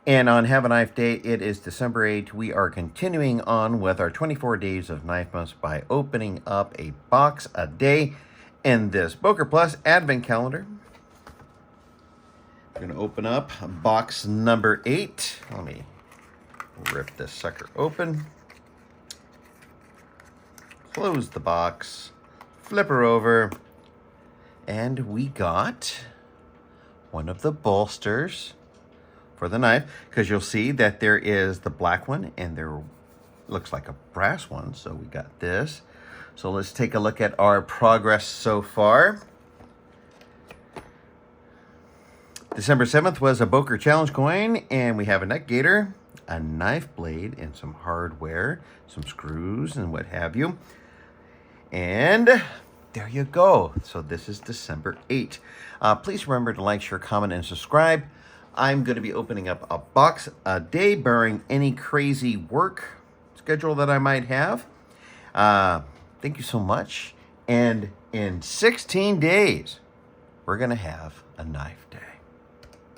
And on Have a Knife Day, it is December 8th. We are continuing on with our 24 days of Knifemas by opening up a box a day in this Boker Plus Advent Calendar. We're going to open up box number 8. Let me rip this sucker open. Close the box. Flip her over. And we got one of the bolsters for the knife, because you'll see that there is the black one and there looks like a brass one. So we got this. So let's take a look at our progress so far. December 7th was a Boker Challenge coin, and we have a neck gaiter, a knife blade, and some hardware, some screws and what have you. And there you go. So this is December 8th. Please remember to like, share, comment, and subscribe. I'm going to be opening up a box a day, barring any crazy work schedule that I might have. Thank you so much. And in 16 days, we're going to have a knife day.